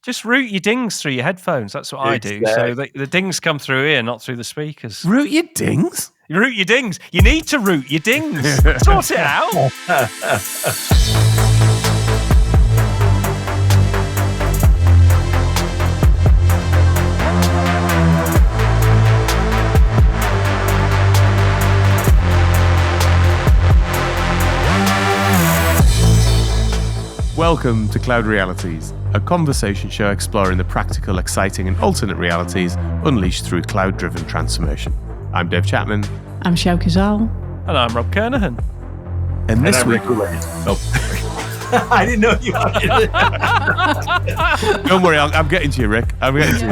Just route your dings through your headphones. That's what I do. So the dings come through here, not through the speakers. Route your dings? Route your dings. You need to route your dings. Sort it out. Welcome to Cloud Realities, a conversation show exploring the practical, exciting and alternate realities unleashed through cloud-driven transformation. I'm Dave Chapman. I'm Sjoukje Rob. And I'm Rob Kernahan. And this week... Rick Houlihan. Oh. I didn't know you wanted it. Don't worry, I'm getting to you, Rick. I'm getting to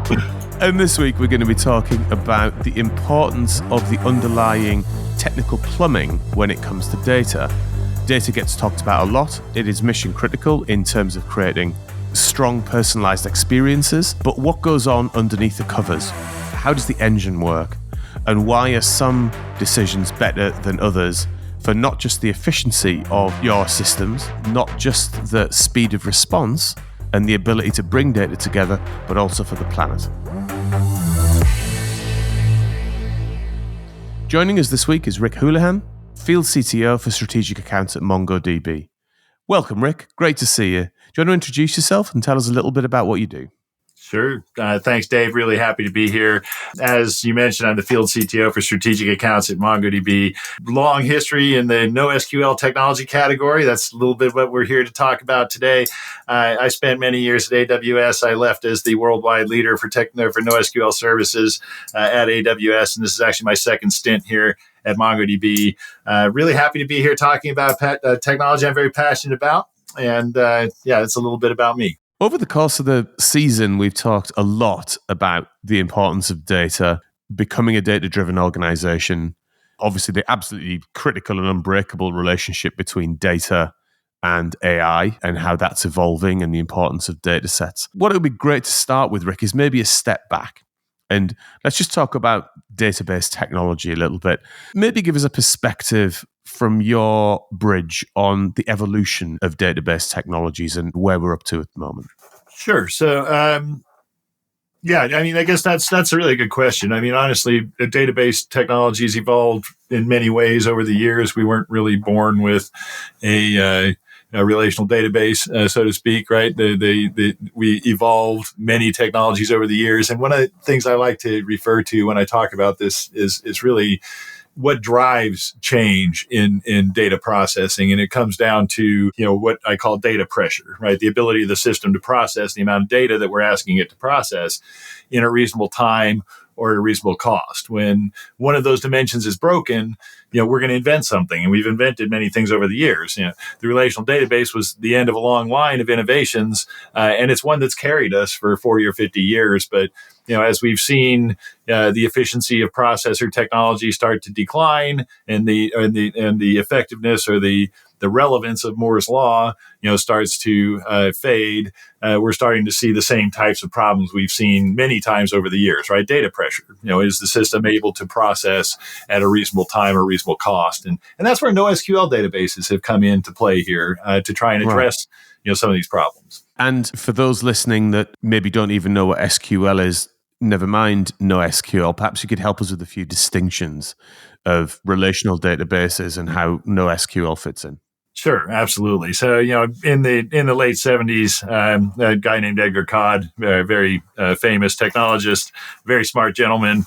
you. And this week we're going to be talking about the importance of the underlying technical plumbing when it comes to data. Data gets talked about a lot. It is mission critical in terms of creating strong personalized experiences. But what goes on underneath the covers? How does the engine work? And why are some decisions better than others for not just the efficiency of your systems, not just the speed of response and the ability to bring data together, but also for the planet? Joining us this week is Rick Houlihan, Field CTO for Strategic Accounts at MongoDB. Welcome, Rick. Great to see you. Do you want to introduce yourself and tell us a little bit about what you do? Sure. Thanks, Dave. Really happy to be here. As you mentioned, I'm the Field CTO for Strategic Accounts at MongoDB. Long history in the NoSQL technology category. That's a little bit what we're here to talk about today. I spent many years at AWS. I left as the worldwide leader for NoSQL services at AWS, and this is actually my second stint here at MongoDB. Really happy to be here talking about technology I'm very passionate about. And it's a little bit about me. Over the course of the season, we've talked a lot about the importance of data, becoming a data-driven organization, obviously the absolutely critical and unbreakable relationship between data and AI and how that's evolving and the importance of data sets. What it would be great to start with, Rick, is maybe a step back. And let's just talk about database technology a little bit. Maybe give us a perspective from your bridge on the evolution of database technologies and where we're up to at the moment. Sure. So, I guess that's a really good question. I mean, honestly, the database technologies evolved in many ways over the years. We weren't really born with a relational database, so to speak, right? We evolved many technologies over the years. And one of the things I like to refer to when I talk about this is really what drives change in data processing. And it comes down to, what I call data pressure, right? The ability of the system to process the amount of data that we're asking it to process in a reasonable time or at a reasonable cost. When one of those dimensions is broken, we're going to invent something. And we've invented many things over the years. The relational database was the end of a long line of innovations. And it's one that's carried us for 40 or 50 years. But, as we've seen the efficiency of processor technology start to decline and the effectiveness or the relevance of Moore's law, starts to fade, we're starting to see the same types of problems we've seen many times over the years, right? Data pressure. Is the system able to process at a reasonable time or reasonable cost? And that's where NoSQL databases have come into play here to try and address, some of these problems. And for those listening that maybe don't even know what SQL is, never mind NoSQL, perhaps you could help us with a few distinctions of relational databases and how NoSQL fits in. Sure, absolutely. So, in the late 70s, a guy named Edgar Codd, a very famous technologist, very smart gentleman,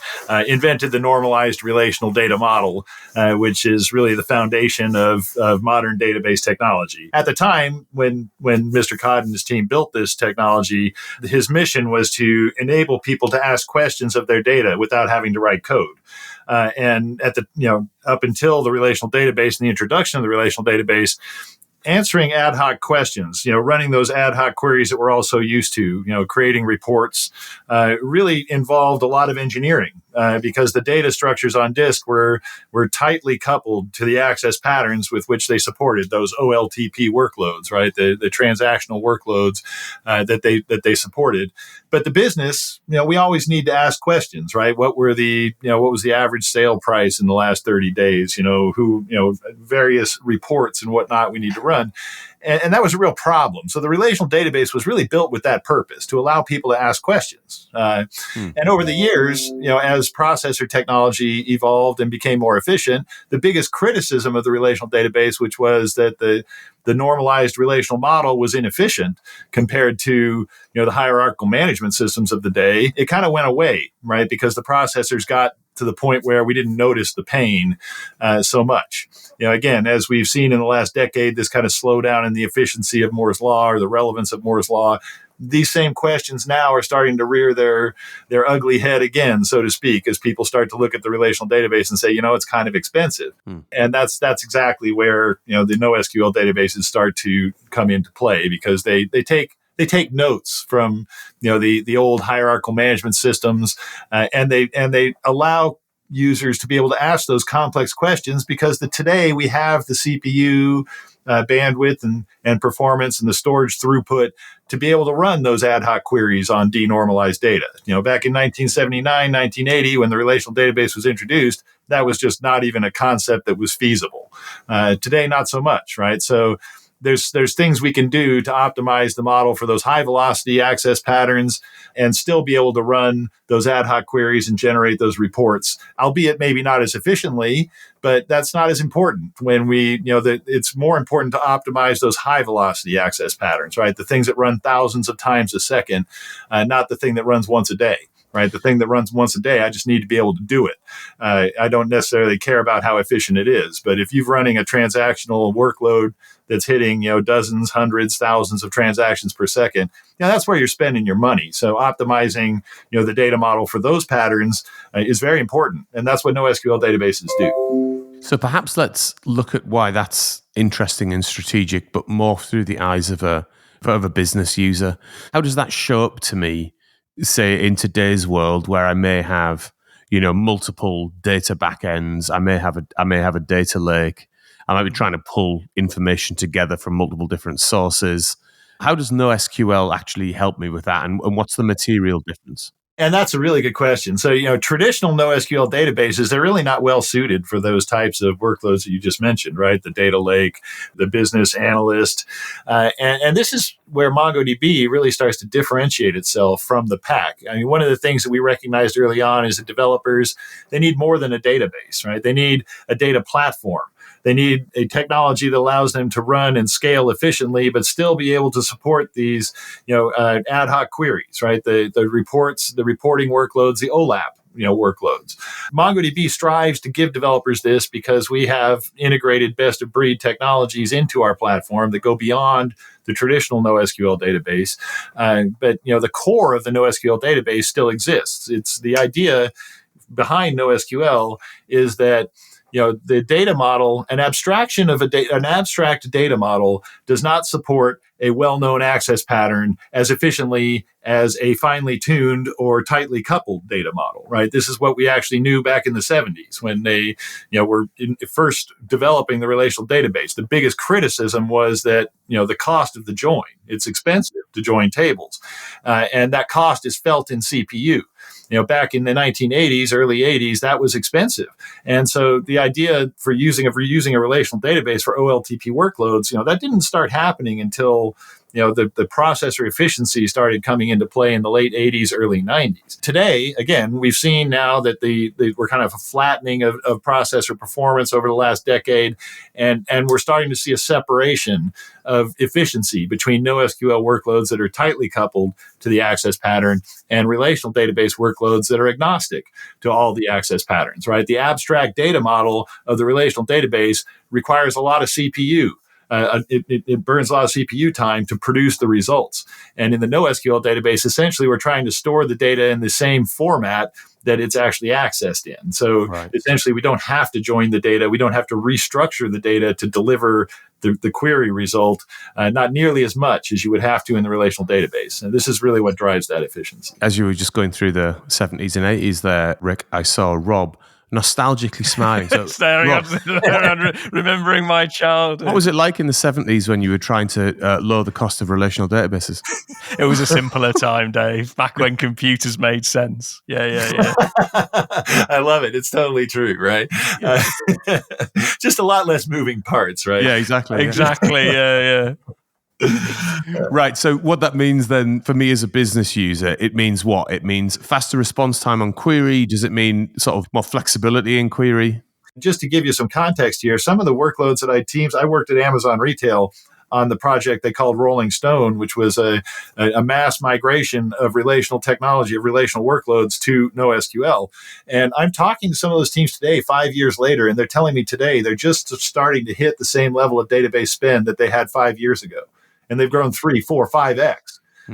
invented the normalized relational data model, which is really the foundation of modern database technology. At the time, when Mr. Codd and his team built this technology, his mission was to enable people to ask questions of their data without having to write code. And at up until the relational database and the introduction of the relational database, answering ad hoc questions, running those ad hoc queries that we're all so used to, creating reports, really involved a lot of engineering. because the data structures on disk were tightly coupled to the access patterns with which they supported those OLTP workloads, right? The transactional workloads that they supported. But the business, we always need to ask questions, right? What was the average sale price in the last 30 days? Various reports and whatnot we need to run. And that was a real problem. So the relational database was really built with that purpose, to allow people to ask questions. And over the years, as processor technology evolved and became more efficient, the biggest criticism of the relational database, which was that the normalized relational model was inefficient compared to the hierarchical management systems of the day, it kind of went away, right? Because the processors got to the point where we didn't notice the pain so much. Again, as we've seen in the last decade, this kind of slowdown in the efficiency of Moore's Law or the relevance of Moore's Law, these same questions now are starting to rear their ugly head again, so to speak, as people start to look at the relational database and say, it's kind of expensive. And that's exactly where, the NoSQL databases start to come into play, because they take notes from the old hierarchical management systems, and they allow users to be able to ask those complex questions, because today we have the CPU bandwidth and performance and the storage throughput to be able to run those ad hoc queries on denormalized data. Back in 1979, 1980, when the relational database was introduced, that was just not even a concept that was feasible. Today, not so much, right? So there's things we can do to optimize the model for those high velocity access patterns and still be able to run those ad hoc queries and generate those reports, albeit maybe not as efficiently, but that's not as important when it's more important to optimize those high velocity access patterns, right? The things that run thousands of times a second, not the thing that runs once a day. Right, the thing that runs once a day, I just need to be able to do it. I don't necessarily care about how efficient it is, but if you're running a transactional workload that's hitting dozens, hundreds, thousands of transactions per second, that's where you're spending your money. So optimizing the data model for those patterns is very important, and that's what NoSQL databases do. So perhaps let's look at why that's interesting and strategic, but more through the eyes of a business user. How does that show up to me? Say in today's world, where I may have, multiple data backends, I may have a data lake, I might be trying to pull information together from multiple different sources. How does NoSQL actually help me with that, and what's the material difference? And that's a really good question. So, traditional NoSQL databases, they're really not well suited for those types of workloads that you just mentioned, right? The data lake, the business analyst. And this is where MongoDB really starts to differentiate itself from the pack. I mean, one of the things that we recognized early on is that developers, they need more than a database, right? They need a data platform. They need a technology that allows them to run and scale efficiently, but still be able to support these, ad hoc queries, right? The reports, the reporting workloads, the OLAP, workloads. MongoDB strives to give developers this because we have integrated best of breed technologies into our platform that go beyond the traditional NoSQL database. But the core of the NoSQL database still exists. It's the idea behind NoSQL is that the data model, an abstract data model does not support a well-known access pattern as efficiently as a finely tuned or tightly coupled data model, right? This is what we actually knew back in the 70s when they, were first developing the relational database. The biggest criticism was that, the cost of the join. It's expensive to join tables. And that cost is felt in CPU. Back in the 1980s, early 80s, that was expensive. And so the idea for using a relational database for OLTP workloads, that didn't start happening until the processor efficiency started coming into play in the late 80s, early 90s. Today, again, we've seen now that we're kind of a flattening of processor performance over the last decade, and we're starting to see a separation of efficiency between NoSQL workloads that are tightly coupled to the access pattern and relational database workloads that are agnostic to all the access patterns, right? The abstract data model of the relational database requires a lot of CPU. It burns a lot of CPU time to produce the results. And in the NoSQL database, essentially, we're trying to store the data in the same format that it's actually accessed in. So essentially, we don't have to join the data. We don't have to restructure the data to deliver the query result, not nearly as much as you would have to in the relational database. And this is really what drives that efficiency. As you were just going through the 70s and 80s there, Rick, I saw Rob nostalgically smiling. So, staring Rob, at remembering my childhood. What was it like in the 70s when you were trying to lower the cost of relational databases? It was a simpler time, Dave, back when computers made sense. Yeah. I love it. It's totally true, right? Just a lot less moving parts, right? Yeah, exactly. Exactly, yeah. Right. So what that means then for me as a business user, it means what? It means faster response time on query. Does it mean sort of more flexibility in query? Just to give you some context here, some of the workloads that I worked at Amazon Retail on the project they called Rolling Stone, which was a mass migration of relational technology, of relational workloads to NoSQL. And I'm talking to some of those teams today, 5 years later, and they're telling me today they're just starting to hit the same level of database spend that they had 5 years ago. And they've grown 3, 4, 5x.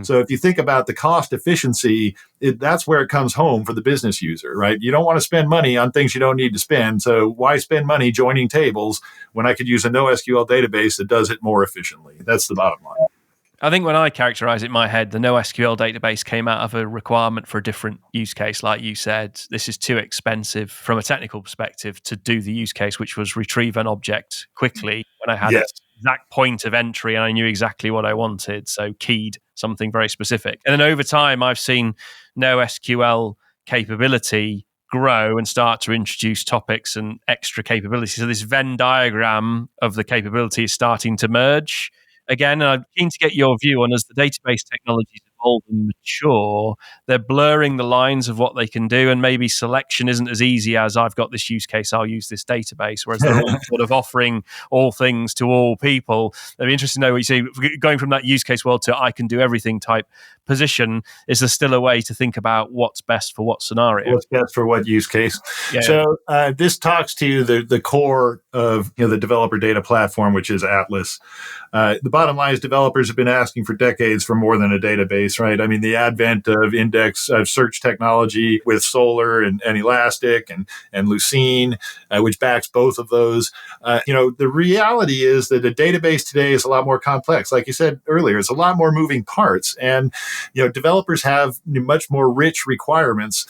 So if you think about the cost efficiency, that's where it comes home for the business user, right? You don't want to spend money on things you don't need to spend. So why spend money joining tables when I could use a NoSQL database that does it more efficiently? That's the bottom line. I think when I characterize it in my head, the NoSQL database came out of a requirement for a different use case. Like you said, this is too expensive from a technical perspective to do the use case, which was retrieve an object quickly when I had an exact point of entry and I knew exactly what I wanted. So keyed something very specific. And then over time, I've seen NoSQL capability grow and start to introduce topics and extra capabilities. So this Venn diagram of the capability is starting to merge. Again, I'm keen to get your view on, as the database technologies evolve and mature, they're blurring the lines of what they can do, and maybe selection isn't as easy as I've got this use case, I'll use this database, whereas they're all sort of offering all things to all people. It'd be interesting to know what you see, going from that use case world to I can do everything type position. Is there still a way to think about what's best for what scenario? What's best for what use case? Yeah. So this talks to the core of the developer data platform, which is Atlas. The bottom line is developers have been asking for decades for more than a database, right? I mean, the advent of index of search technology with Solr and Elastic and Lucene, which backs both of those. The reality is that a database today is a lot more complex. Like you said earlier, it's a lot more moving parts, and developers have much more rich requirements.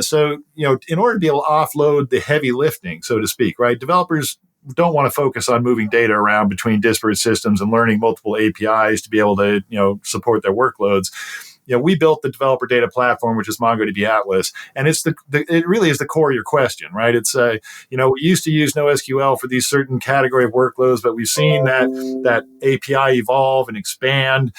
So in order to be able to offload the heavy lifting, so to speak, right? Developers don't want to focus on moving data around between disparate systems and learning multiple APIs to be able to, support their workloads. We built the developer data platform, which is MongoDB Atlas, and it really is the core of your question, right? It's we used to use NoSQL for these certain category of workloads, but we've seen that API evolve and expand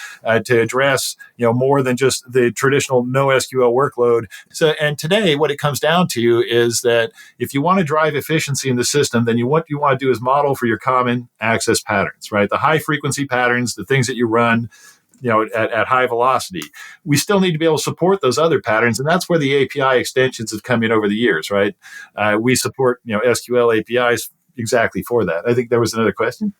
to address more than just the traditional NoSQL workload. So, and today, what it comes down to is that if you want to drive efficiency in the system, then what you want to do is model for your common access patterns, right? The high frequency patterns, the things that you run at high velocity. We still need to be able to support those other patterns, and that's where the API extensions have come in over the years, right? We support SQL APIs exactly for that. I think there was another question.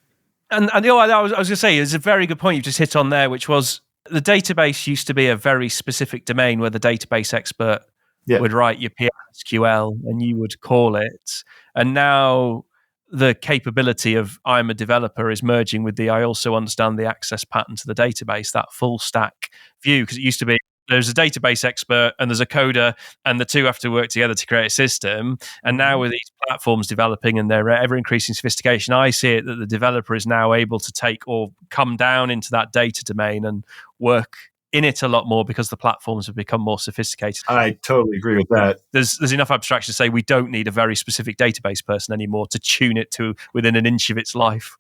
And I was going to say, it's a very good point you just hit on there, which was the database used to be a very specific domain where the database expert would write your PSQL and you would call it. And now the capability of I'm a developer is merging with the I also understand the access pattern to the database, that full stack view. Because it used to be there's a database expert and there's a coder, and the two have to work together to create a system. And now with these platforms developing and their ever increasing sophistication, I see it that the developer is now able to take or come down into that data domain and work in it a lot more because the platforms have become more sophisticated. I totally agree with that. There's enough abstraction to say we don't need a very specific database person anymore to tune it to within an inch of its life.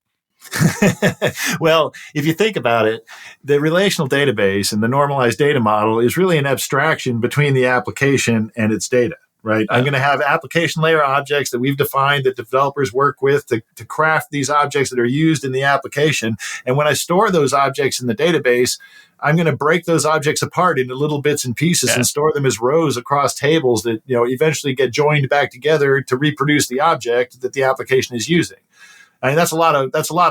Well, if you think about it, the relational database and the normalized data model is really an abstraction between the application and its data. Right. I'm going to have application layer objects that we've defined that developers work with to craft these objects that are used in the application. And when I store those objects in the database, I'm going to break those objects apart into little bits and pieces and store them as rows across tables that eventually get joined back together to reproduce the object that the application is using. I mean, that's a lot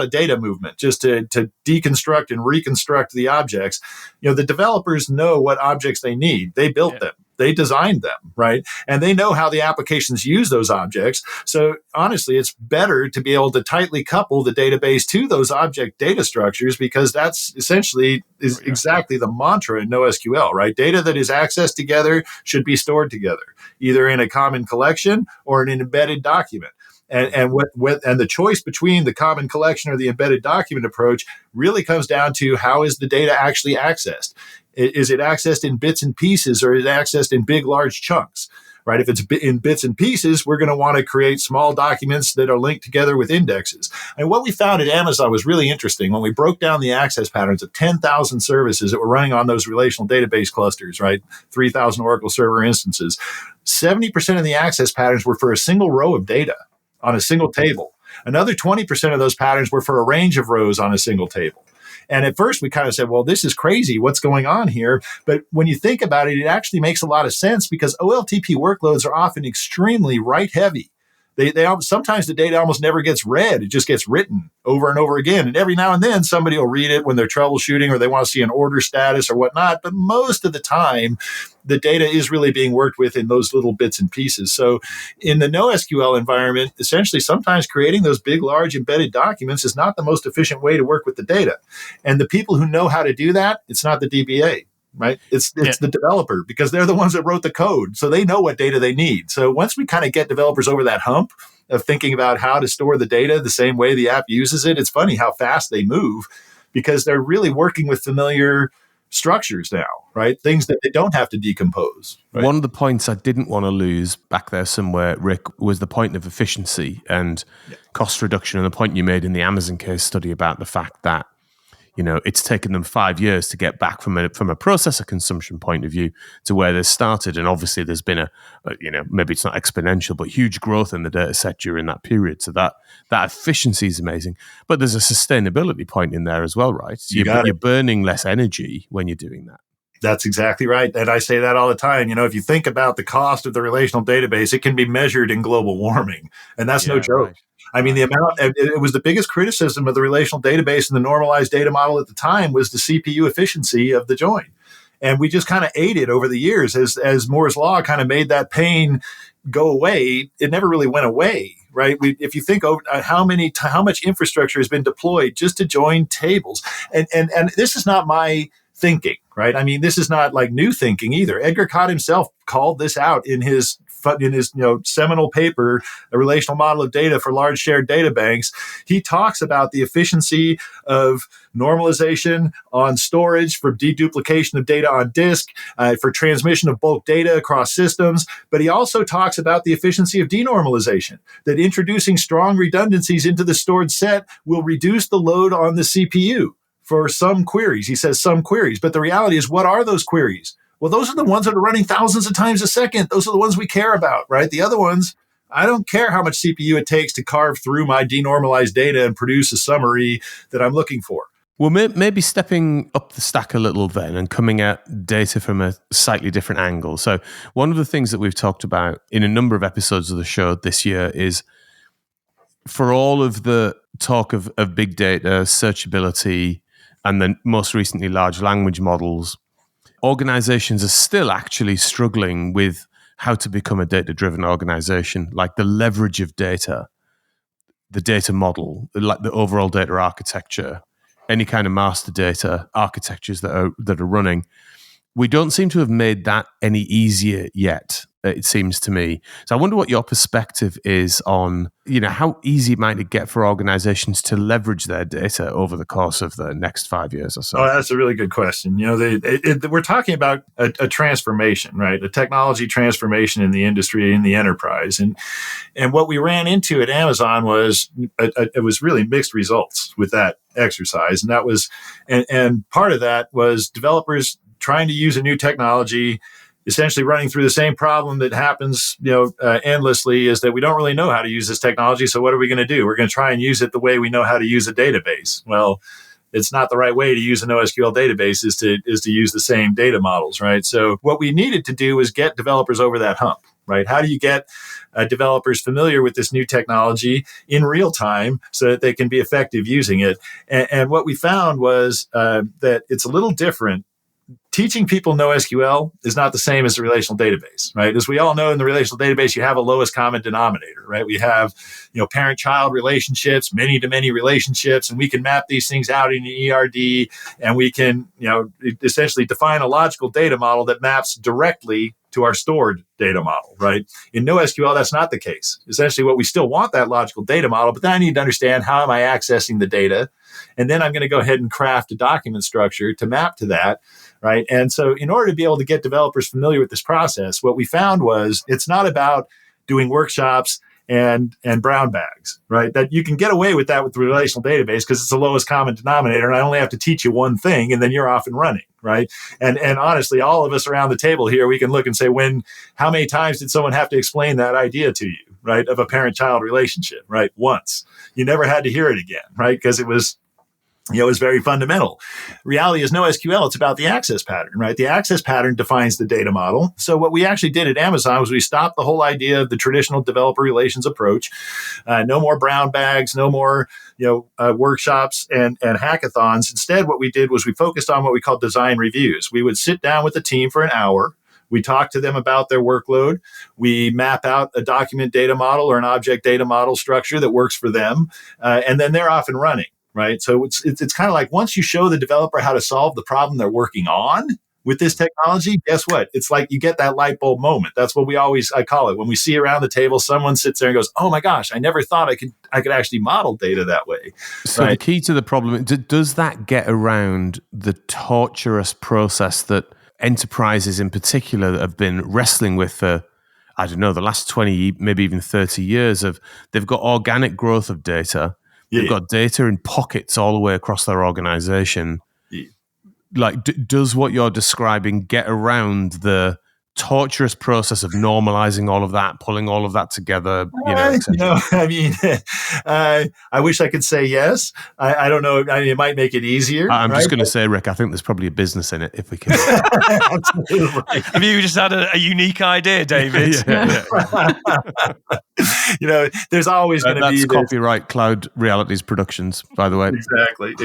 of data movement just to deconstruct and reconstruct the objects. The developers know what objects they need. They built them. They designed them, right? And they know how the applications use those objects. So honestly, it's better to be able to tightly couple the database to those object data structures, because that's essentially is exactly the mantra in NoSQL, right? Data that is accessed together should be stored together, either in a common collection or in an embedded document. And the choice between the common collection or the embedded document approach really comes down to how is the data actually accessed. Is it accessed in bits and pieces, or is it accessed in big, large chunks, right? If it's in bits and pieces, we're going to want to create small documents that are linked together with indexes. And what we found at Amazon was really interesting. When we broke down the access patterns of 10,000 services that were running on those relational database clusters, right? 3,000 Oracle Server instances, 70% of the access patterns were for a single row of data on a single table. Another 20% of those patterns were for a range of rows on a single table. And at first we kind of said, well, this is crazy. What's going on here? But when you think about it, it actually makes a lot of sense, because OLTP workloads are often extremely write heavy. They sometimes the data almost never gets read. It just gets written over and over again. And every now and then somebody will read it when they're troubleshooting or they want to see an order status or whatnot. But most of the time, the data is really being worked with in those little bits and pieces. So in the NoSQL environment, essentially sometimes creating those big, large embedded documents is not the most efficient way to work with the data. And the people who know how to do that, it's not the DBA. Right? It's the developer, because they're the ones that wrote the code. So they know what data they need. So once we kind of get developers over that hump of thinking about how to store the data the same way the app uses it, it's funny how fast they move, because they're really working with familiar structures now, right? Things that they don't have to decompose. Right? One of the points I didn't want to lose back there somewhere, Rick, was the point of efficiency and cost reduction, and the point you made in the Amazon case study about the fact that it's taken them 5 years to get back from a processor consumption point of view to where they started. And obviously there's been maybe it's not exponential, but huge growth in the data set during that period. So that efficiency is amazing. But there's a sustainability point in there as well, right? So you're burning less energy when you're doing that. That's exactly right. And I say that all the time. If you think about the cost of the relational database, it can be measured in global warming. And that's no joke. Right. I mean, the amount, it was the biggest criticism of the relational database and the normalized data model at the time was the CPU efficiency of the join. And we just kind of ate it over the years as Moore's Law kind of made that pain go away. It never really went away, right? If you think of how much infrastructure has been deployed just to join tables, and this is not my thinking, right? I mean, this is not like new thinking either. Edgar Cott himself called this out in his seminal paper, A Relational Model of Data for Large Shared Data Banks. He talks about the efficiency of normalization on storage, for deduplication of data on disk, for transmission of bulk data across systems. But he also talks about the efficiency of denormalization, that introducing strong redundancies into the stored set will reduce the load on the CPU for some queries. He says some queries, but the reality is, what are those queries? Well, those are the ones that are running thousands of times a second. Those are the ones we care about, right? The other ones, I don't care how much CPU it takes to carve through my denormalized data and produce a summary that I'm looking for. Well, maybe stepping up the stack a little then and coming at data from a slightly different angle. So one of the things that we've talked about in a number of episodes of the show this year is, for all of the talk of big data, searchability, and then most recently large language models, organizations are still actually struggling with how to become a data-driven organization, like the leverage of data, the data model, like the overall data architecture, any kind of master data architectures that are running. We don't seem to have made that any easier yet, it seems to me. So I wonder what your perspective is on, how easy might it get for organizations to leverage their data over the course of the next 5 years or so? Oh, that's a really good question. We're talking about a transformation, right? A technology transformation in the industry, in the enterprise. And what we ran into at Amazon was, it was really mixed results with that exercise. And that was, and part of that was developers trying to use a new technology, essentially running through the same problem that happens, endlessly, is that we don't really know how to use this technology. So what are we going to do? We're going to try and use it the way we know how to use a database. Well, it's not the right way to use a NoSQL database is to use the same data models, right? So what we needed to do was get developers over that hump, right? How do you get developers familiar with this new technology in real time so that they can be effective using it? And what we found was that it's a little different teaching people NoSQL is not the same as the relational database, right? As we all know, in the relational database, you have a lowest common denominator, right? We have, parent-child relationships, many-to-many relationships, and we can map these things out in an ERD, and we can, essentially define a logical data model that maps directly to our stored data model, right? In NoSQL, that's not the case. Essentially, what we still want that logical data model, but then I need to understand how am I accessing the data, and then I'm going to go ahead and craft a document structure to map to that, right? And so in order to be able to get developers familiar with this process, what we found was it's not about doing workshops and brown bags, right? That you can get away with that with the relational database because it's the lowest common denominator, and I only have to teach you one thing, and then you're off and running, right? And honestly, all of us around the table here, we can look and say, how many times did someone have to explain that idea to you, right? Of a parent-child relationship, right? Once. You never had to hear it again, right? Because it was very fundamental. Reality is NoSQL, it's about the access pattern, right? The access pattern defines the data model. So what we actually did at Amazon was we stopped the whole idea of the traditional developer relations approach. No more brown bags, no more, workshops and hackathons. Instead, what we did was we focused on what we call design reviews. We would sit down with the team for an hour. We talk to them about their workload. We map out a document data model or an object data model structure that works for them. And then they're off and running. Right. So it's kind of like once you show the developer how to solve the problem they're working on with this technology, guess what? It's like you get that light bulb moment. That's what I call it. When we see around the table, someone sits there and goes, oh my gosh, I never thought I could actually model data that way. So The key to the problem, does that get around the torturous process that enterprises in particular have been wrestling with for, I don't know, the last 20, maybe even 30 years of they've got organic growth of data. They've got data in pockets all the way across their organization. Yeah. Like, does what you're describing get around the torturous process of normalizing all of that, pulling all of that together? I wish I could say yes. I don't know. I mean, it might make it easier. I'm just going to say, Rick, I think there's probably a business in it if we can. Absolutely. Have you just had a unique idea, David? Yeah. There's always going to be that's copyright Cloud Realities Productions, by the way. Exactly.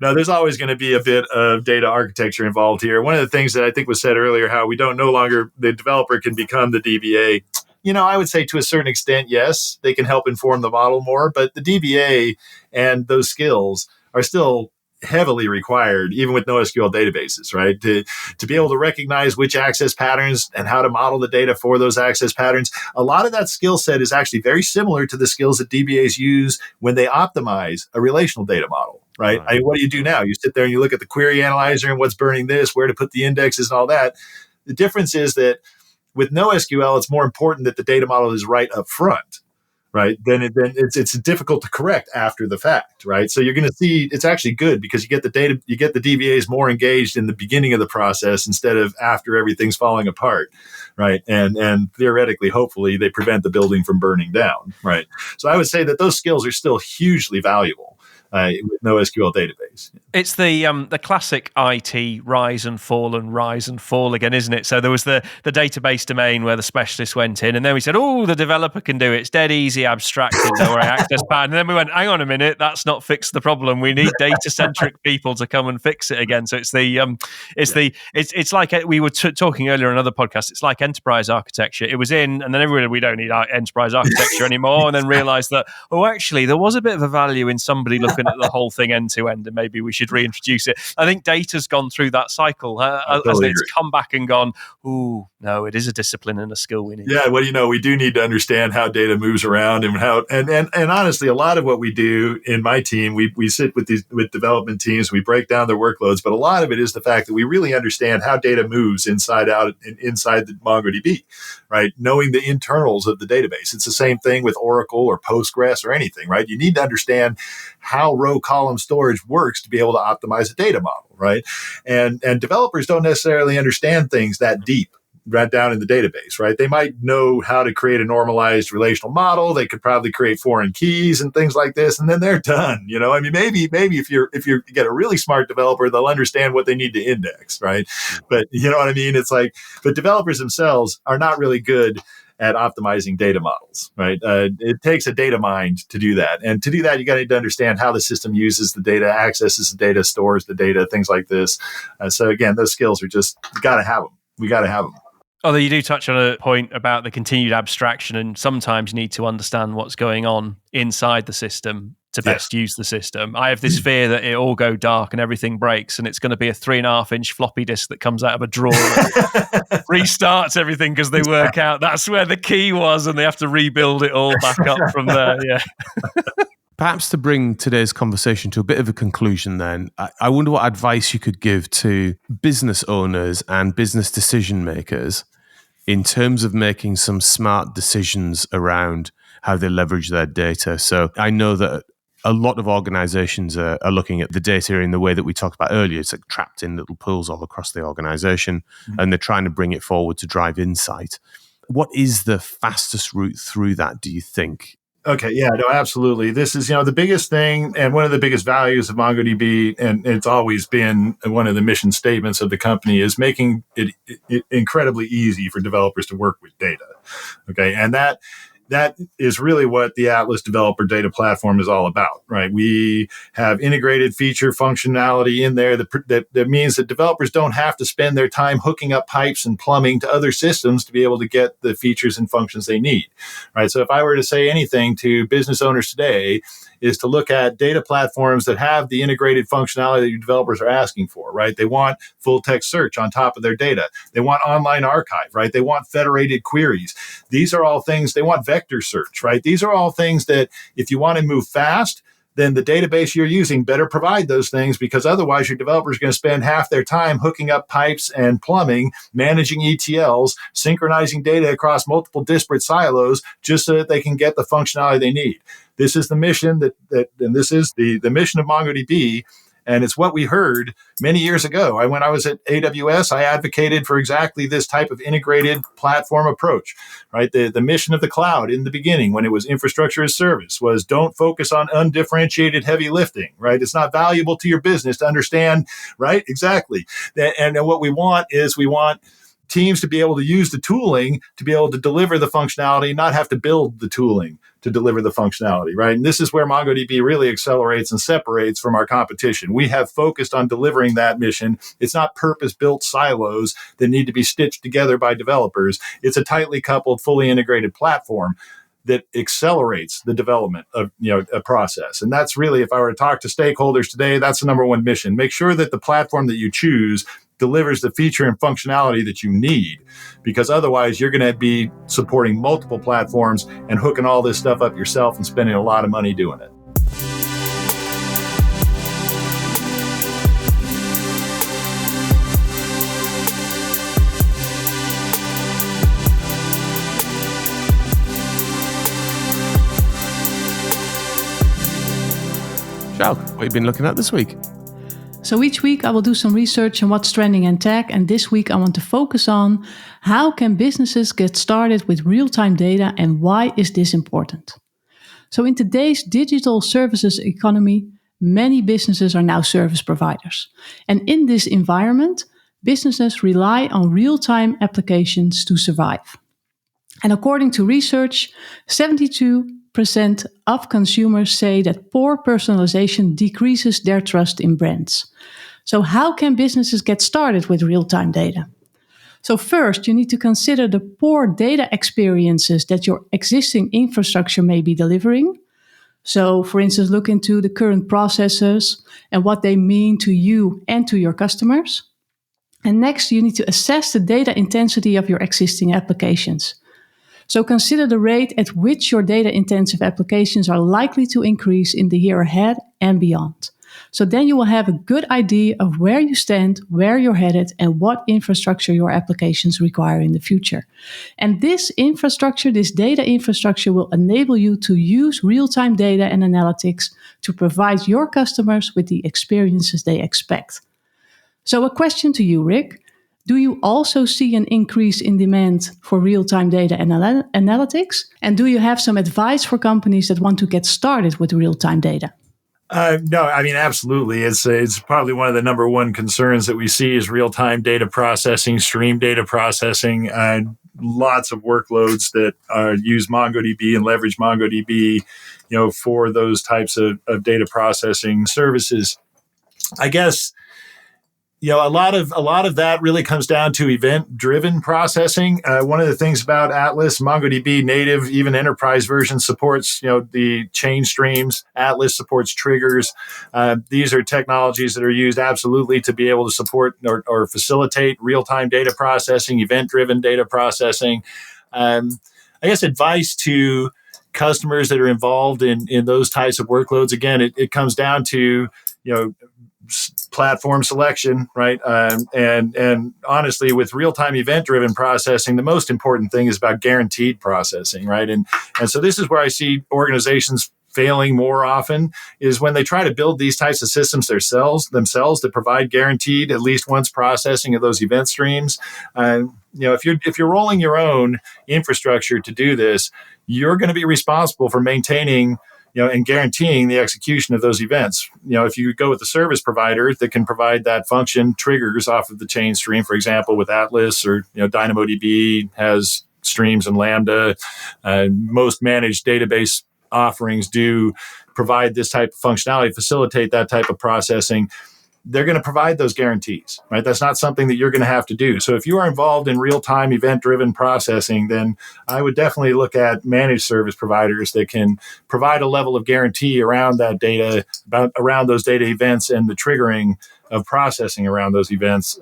Now, there's always going to be a bit of data architecture involved here. One of the things that I think was said earlier, how we don't no longer the developer can become the DBA. I would say to a certain extent, yes, they can help inform the model more, but the DBA and those skills are still heavily required, even with NoSQL databases, right? To be able to recognize which access patterns and how to model the data for those access patterns. A lot of that skill set is actually very similar to the skills that DBAs use when they optimize a relational data model, right? I mean, what do you do now? You sit there and you look at the query analyzer and what's burning this, where to put the indexes and all that. The difference is that with NoSQL, it's more important that the data model is right up front, right? Then it's difficult to correct after the fact, right? So you're going to see it's actually good because you get the DBAs more engaged in the beginning of the process instead of after everything's falling apart, right? And theoretically, hopefully, they prevent the building from burning down, right? So I would say that those skills are still hugely valuable with NoSQL database. It's the classic IT rise and fall again, isn't it? So there was the database domain where the specialist went in, and then we said, oh, the developer can do it. It's dead easy, abstracted, no access pattern. And then we went, hang on a minute, that's not fixed the problem. We need data-centric people to come and fix it again. So it's like we were talking earlier on another podcast. It's like enterprise architecture. It was in, and then everybody, we don't need enterprise architecture anymore, and then realized that, actually, there was a bit of a value in somebody looking at the whole thing end to end, and maybe we should reintroduce it. I think data's gone through that cycle, hasn't it? It's come back and gone, ooh, no, it is a discipline and a skill we need. Yeah, well, we do need to understand how data moves around and how, and honestly, a lot of what we do in my team, we sit with development teams, we break down their workloads, but a lot of it is the fact that we really understand how data moves inside out and inside the MongoDB, right? Knowing the internals of the database. It's the same thing with Oracle or Postgres or anything, right? You need to understand how row column storage works to be able to optimize a data model, right? And developers don't necessarily understand things that deep right down in the database, right? They might know how to create a normalized relational model. They could probably create foreign keys and things like this, and then they're done. I mean, maybe if you get a really smart developer, they'll understand what they need to index, right? But you know what I mean? It's like, but developers themselves are not really good at optimizing data models, right? It takes a data mind to do that. And to do that, you got to understand how the system uses the data, accesses the data, stores the data, things like this. So again, those skills are just, you got to have them. We got to have them. Although you do touch on a point about the continued abstraction, and sometimes you need to understand what's going on inside the system to best use the system. I have this fear that it all go dark and everything breaks, and it's going to be a 3.5-inch floppy disk that comes out of a drawer that restarts everything because they work out that's where the key was and they have to rebuild it all back up from there. Yeah. Perhaps to bring today's conversation to a bit of a conclusion then, I wonder what advice you could give to business owners and business decision makers in terms of making some smart decisions around how they leverage their data. So I know that a lot of organizations are looking at the data in the way that we talked about earlier. It's like trapped in little pools all across the organization, and they're trying to bring it forward to drive insight. What is the fastest route through that, do you think? Okay, yeah, no, absolutely. This is, the biggest thing and one of the biggest values of MongoDB, and it's always been one of the mission statements of the company, is making it incredibly easy for developers to work with data. Okay, and that is really what the Atlas Developer Data Platform is all about, right? We have integrated feature functionality in there that means that developers don't have to spend their time hooking up pipes and plumbing to other systems to be able to get the features and functions they need, right? So if I were to say anything to business owners today, is to look at data platforms that have the integrated functionality that your developers are asking for, right? They want full text search on top of their data. They want online archive, right? They want federated queries. These are all things, they want vector search, right? These are all things that if you want to move fast, then the database you're using better provide those things, because otherwise your developer is going to spend half their time hooking up pipes and plumbing, managing ETLs, synchronizing data across multiple disparate silos just so that they can get the functionality they need. This is the mission and this is the mission of MongoDB. And it's what we heard many years ago. When I was at AWS, I advocated for exactly this type of integrated platform approach, right? The mission of the cloud in the beginning, when it was infrastructure as service, was don't focus on undifferentiated heavy lifting, right? It's not valuable to your business to understand, right? Exactly. And what we want teams to be able to use the tooling to be able to deliver the functionality, not have to build the tooling to deliver the functionality, right? And this is where MongoDB really accelerates and separates from our competition. We have focused on delivering that mission. It's not purpose-built silos that need to be stitched together by developers. It's a tightly coupled, fully integrated platform that accelerates the development of a process. And that's really, if I were to talk to stakeholders today, that's the number one mission. Make sure that the platform that you choose delivers the feature and functionality that you need, because otherwise you're going to be supporting multiple platforms and hooking all this stuff up yourself and spending a lot of money doing it. Sjoukje, what have you been looking at this week? So each week I will do some research on what's trending in tech, and this week I want to focus on how can businesses get started with real-time data and why is this important? So in today's digital services economy, many businesses are now service providers. And in this environment, businesses rely on real-time applications to survive. And according to research, 72% of consumers say that poor personalization decreases their trust in brands. So how can businesses get started with real-time data? So first, you need to consider the poor data experiences that your existing infrastructure may be delivering. So for instance, look into the current processes and what they mean to you and to your customers. And next, you need to assess the data intensity of your existing applications. So consider the rate at which your data-intensive applications are likely to increase in the year ahead and beyond. So then you will have a good idea of where you stand, where you're headed, and what infrastructure your applications require in the future. And this data infrastructure will enable you to use real-time data and analytics to provide your customers with the experiences they expect. So a question to you, Rick. Do you also see an increase in demand for real-time data analytics? And do you have some advice for companies that want to get started with real-time data? No, I mean, absolutely. It's probably one of the number one concerns that we see is real-time data processing, stream data processing, lots of workloads that use MongoDB and leverage MongoDB, for those types of data processing services. I guess, a lot of that really comes down to event-driven processing. One of the things about Atlas, MongoDB native, even enterprise version supports, the change streams. Atlas supports triggers. These are technologies that are used absolutely to be able to support or facilitate real-time data processing, event-driven data processing. I guess advice to customers that are involved in those types of workloads. Again, it comes down to, platform selection, right? And honestly, with real-time event-driven processing, the most important thing is about guaranteed processing, right? And so this is where I see organizations failing more often is when they try to build these types of systems themselves that provide guaranteed at least once processing of those event streams. If you're rolling your own infrastructure to do this, you're going to be responsible for maintaining and guaranteeing the execution of those events. If you go with a service provider that can provide that function triggers off of the chain stream, for example, with Atlas or, DynamoDB has streams and Lambda, most managed database offerings do provide this type of functionality, facilitate that type of processing. They're going to provide those guarantees, right? That's not something that you're going to have to do. So if you are involved in real-time event-driven processing, then I would definitely look at managed service providers that can provide a level of guarantee around that data, around those data events and the triggering of processing around those events,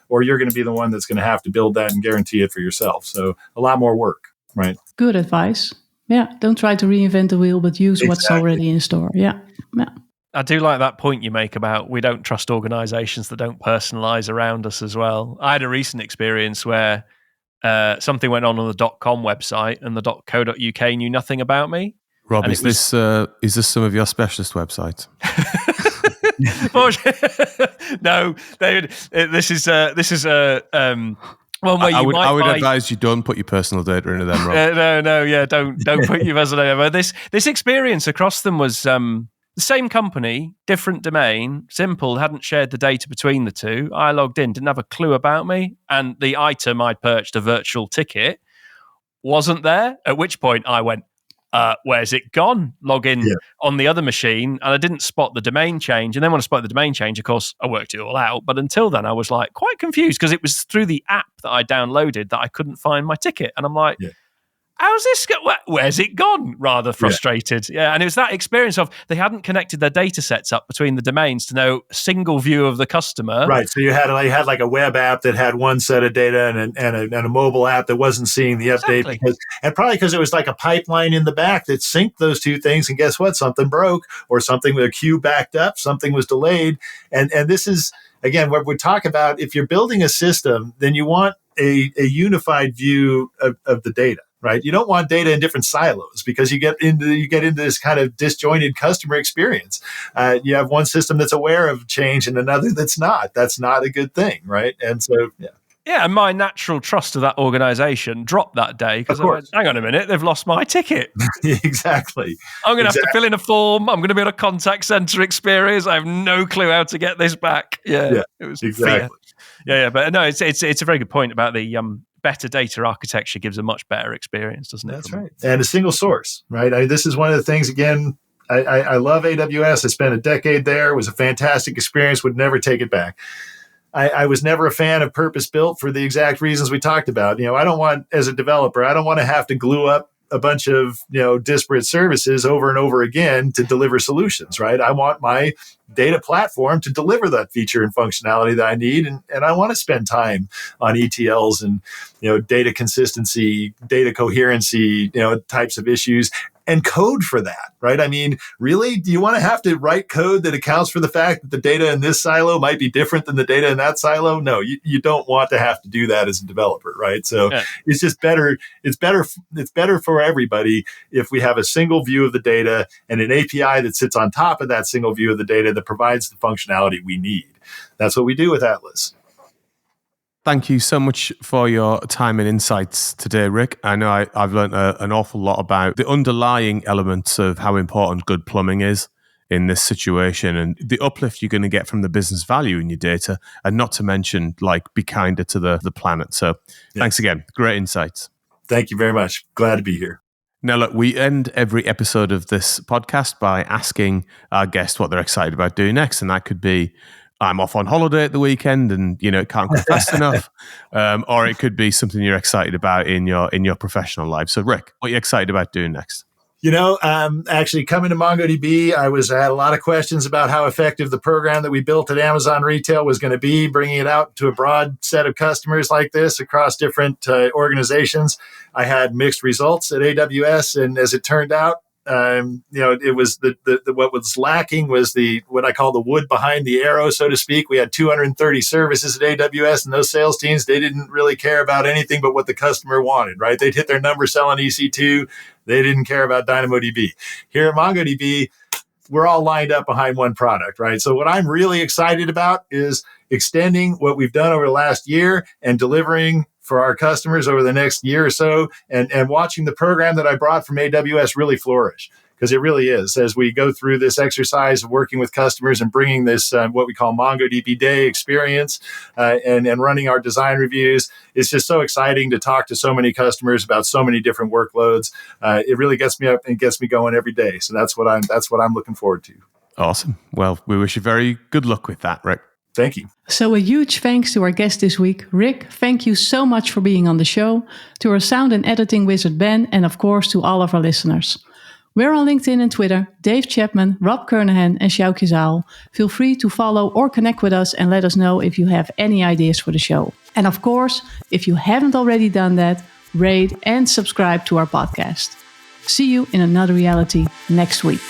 or you're going to be the one that's going to have to build that and guarantee it for yourself. So a lot more work, right? Good advice. Yeah, don't try to reinvent the wheel, but use what's already in store. Yeah. I do like that point you make about we don't trust organizations that don't personalize around us as well. I had a recent experience where something went on the .com website and the .co.uk knew nothing about me. Rob, is this some of your specialist websites? No, this is one where I would advise you don't put your personal data into them, Rob. Don't put your personal data. But this experience across them was the same company, different domain, simple, hadn't shared the data between the two. I logged in, didn't have a clue about me, and the item I'd purchased, a virtual ticket, wasn't there, at which point I went, where's it gone? Log in on the other machine, and I didn't spot the domain change. And then when I spotted the domain change, of course, I worked it all out. But until then, I was like quite confused because it was through the app that I downloaded that I couldn't find my ticket. And I'm like, how's this? Where's it gone? Rather frustrated. Yeah. And it was that experience of they hadn't connected their data sets up between the domains to know a single view of the customer. Right. So you had like a web app that had one set of data and a mobile app that wasn't seeing the update because it was like a pipeline in the back that synced those two things. And guess what? Something broke or something with a queue backed up. Something was delayed. And this is, again, what we talk about. If you're building a system, then you want a unified view of the data. Right, you don't want data in different silos because you get into this kind of disjointed customer experience. You have one system that's aware of change and another that's not. That's not a good thing, right? And so, and my natural trust of that organization dropped that day because I went, hang on a minute, they've lost my ticket. Exactly. I'm going to have to fill in a form. I'm going to be on a contact center experience. I have no clue how to get this back. Yeah, it was exactly. Fear. Yeah, but no, it's a very good point about the better data architecture gives a much better experience, doesn't it? That's right. And a single source, right? This is one of the things, again, I love AWS. I spent a decade there. It was a fantastic experience. Would never take it back. I was never a fan of purpose-built for the exact reasons we talked about. I don't want, as a developer, I don't want to have to glue up a bunch of disparate services over and over again to deliver solutions, right? I want my data platform to deliver that feature and functionality that I need, and I want to spend time on ETLs and data consistency, data coherency, types of issues, and code for that, right? I mean, really, do you want to have to write code that accounts for the fact that the data in this silo might be different than the data in that silo? No, you don't want to have to do that as a developer, right? So it's just better. It's better for everybody if we have a single view of the data and an API that sits on top of that single view of the data that provides the functionality we need. That's what we do with Atlas. Thank you so much for your time and insights today, Rick. I know I've learned an awful lot about the underlying elements of how important good plumbing is in this situation and the uplift you're going to get from the business value in your data, and not to mention, be kinder to the planet. So Thanks again. Great insights. Thank you very much. Glad to be here. Now, look, we end every episode of this podcast by asking our guest what they're excited about doing next. And that could be, I'm off on holiday at the weekend and, it can't go fast enough. Or it could be something you're excited about in your professional life. So, Rick, what are you excited about doing next? Actually coming to MongoDB, I had a lot of questions about how effective the program that we built at Amazon Retail was going to be, bringing it out to a broad set of customers like this across different organizations. I had mixed results at AWS, and as it turned out, it was what was lacking was what I call the wood behind the arrow, so to speak. We had 230 services at AWS, and those sales teams, they didn't really care about anything but what the customer wanted, right? They'd hit their number selling EC2. They didn't care about DynamoDB. Here at MongoDB, we're all lined up behind one product, right? So what I'm really excited about is extending what we've done over the last year and delivering for our customers over the next year or so, and watching the program that I brought from AWS really flourish, because it really is. As we go through this exercise of working with customers and bringing this what we call MongoDB Day experience and running our design reviews, it's just so exciting to talk to so many customers about so many different workloads. It really gets me up and gets me going every day. So that's what I'm looking forward to. Awesome. Well, we wish you very good luck with that, Rick. Thank you. So a huge thanks to our guest this week, Rick. Thank you so much for being on the show, to our sound and editing wizard, Ben, and of course to all of our listeners. We're on LinkedIn and Twitter, Dave Chapman, Rob Kernahan, and Sjoukje Rob. Feel free to follow or connect with us and let us know if you have any ideas for the show. And of course, if you haven't already done that, rate and subscribe to our podcast. See you in another reality next week.